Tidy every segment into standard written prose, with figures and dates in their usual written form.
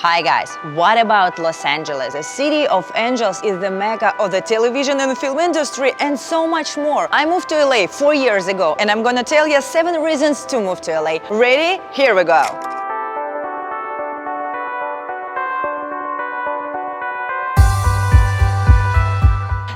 Hi guys, what about Los Angeles? A city of angels is the mecca of the television and film industry and so much more. I moved to LA 4 years ago and I'm gonna tell you 7 reasons to move to LA. Ready? Here we go.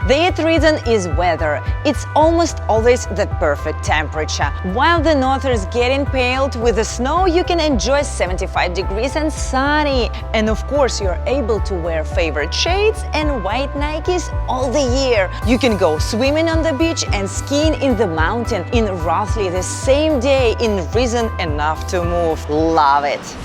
The 8th reason is weather. It's almost always the perfect temperature. While the north is getting paled with the snow, you can enjoy 75 degrees and sunny. And of course, you're able to wear favorite shades and white Nikes all the year. You can go swimming on the beach and skiing in the mountain in roughly the same day in reason enough to move. Love it!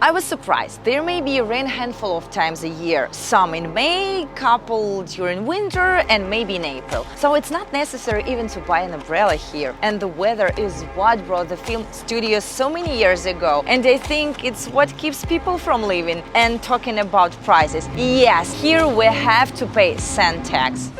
I was surprised. There may be rain a handful of times a year, some in May, couple during winter, and maybe in April. So it's not necessary even to buy an umbrella here. And the weather is what brought the film studios so many years ago. And I think it's what keeps people from leaving. And talking about prices, yes, here we have to pay sand tax.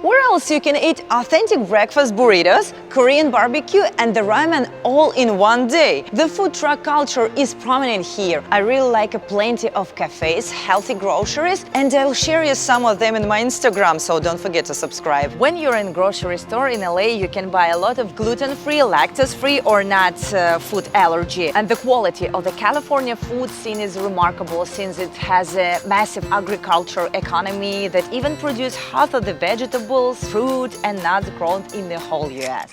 Where else you can eat authentic breakfast burritos, Korean barbecue and the ramen all in one day? The food truck culture is prominent here. I really like plenty of cafes, healthy groceries, and I'll share you some of them in my Instagram, so don't forget to subscribe. When you're in a grocery store in LA, you can buy a lot of gluten-free, lactose-free or not food allergy. And the quality of the California food scene is remarkable since it has a massive agricultural economy that even produces half of the vegetables, fruit and nuts grown in the whole US.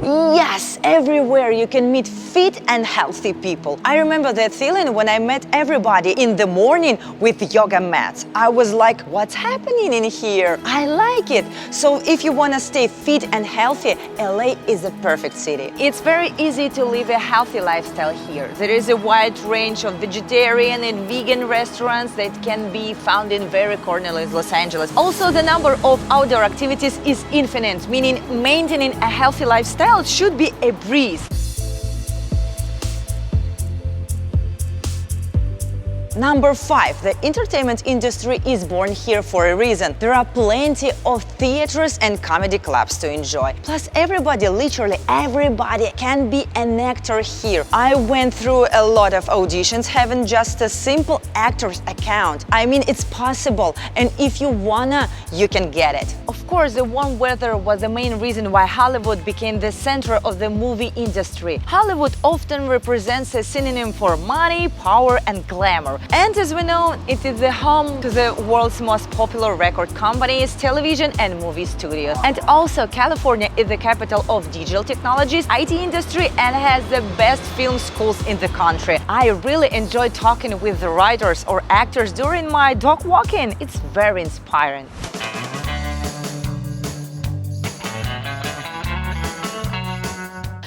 Yes, everywhere you can meet fit and healthy people. I remember that feeling when I met everybody in the morning with yoga mats. I was like, what's happening in here? I like it. So if you want to stay fit and healthy, LA is a perfect city. It's very easy to live a healthy lifestyle here. There is a wide range of vegetarian and vegan restaurants that can be found in very corners of Los Angeles. Also, the number of outdoor activities is infinite, meaning maintaining a healthy lifestyle should be a breeze. Number 5. The entertainment industry is born here for a reason. There are plenty of theaters and comedy clubs to enjoy. Plus, everybody, literally everybody, can be an actor here. I went through a lot of auditions having just a simple actor's account. I mean, it's possible, and if you wanna, you can get it. Of course, the warm weather was the main reason why Hollywood became the center of the movie industry. Hollywood often represents a synonym for money, power, and glamour. And as we know, it is the home to the world's most popular record companies, television and movie studios. And also, California is the capital of digital technologies, IT industry, and has the best film schools in the country. I really enjoy talking with the writers or actors during my dog walking. It's very inspiring.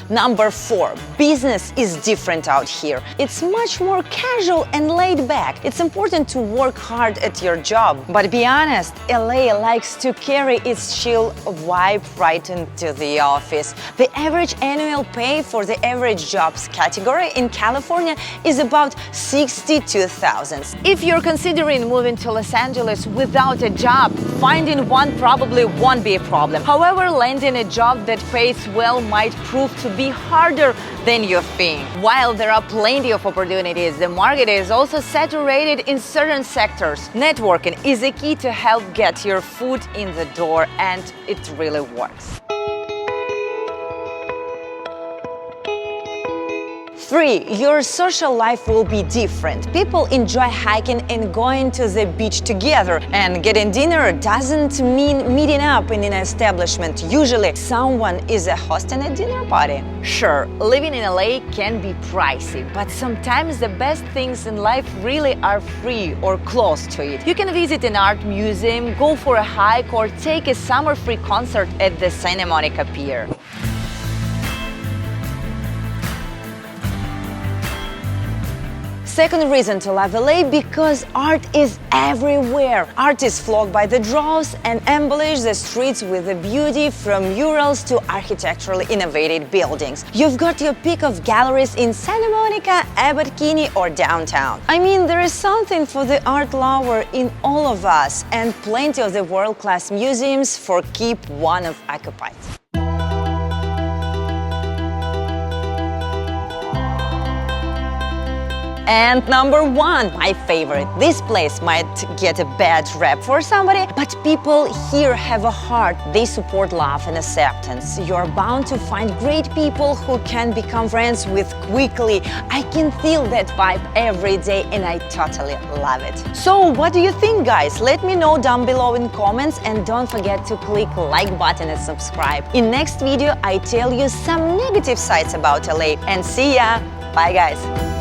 Number 4. Business is different out here. It's much more casual and laid back. It's important to work hard at your job. But be honest, LA likes to carry its chill vibe right into the office. The average annual pay for the average jobs category in California is about $62,000. If you're considering moving to Los Angeles without a job, finding one probably won't be a problem. However, landing a job that pays well might prove to be harder than you think. While there are plenty of opportunities, the market is also saturated in certain sectors. Networking is a key to help get your foot in the door, and it really works. 3. Your social life will be different. People enjoy hiking and going to the beach together. And getting dinner doesn't mean meeting up in an establishment. Usually, someone is hosting a dinner party. Sure, living in LA can be pricey, but sometimes the best things in life really are free or close to it. You can visit an art museum, go for a hike, or take a summer-free concert at the Santa Monica Pier. Second reason to love LA, because art is everywhere. Artists flock by the droves and embellish the streets with the beauty, from murals to architecturally innovative buildings. You've got your pick of galleries in Santa Monica, Abbot Kinney or downtown. I mean, there is something for the art lover in all of us, and plenty of the world-class museums for keep one of occupied. And number one, my favorite. This place might get a bad rep for somebody, but people here have a heart. They support love and acceptance. You're bound to find great people who can become friends with quickly. I can feel that vibe every day and I totally love it. So what do you think, guys? Let me know down below in comments, and don't forget to click like button and subscribe. In next video, I tell you some negative sides about LA. And see ya! Bye, guys!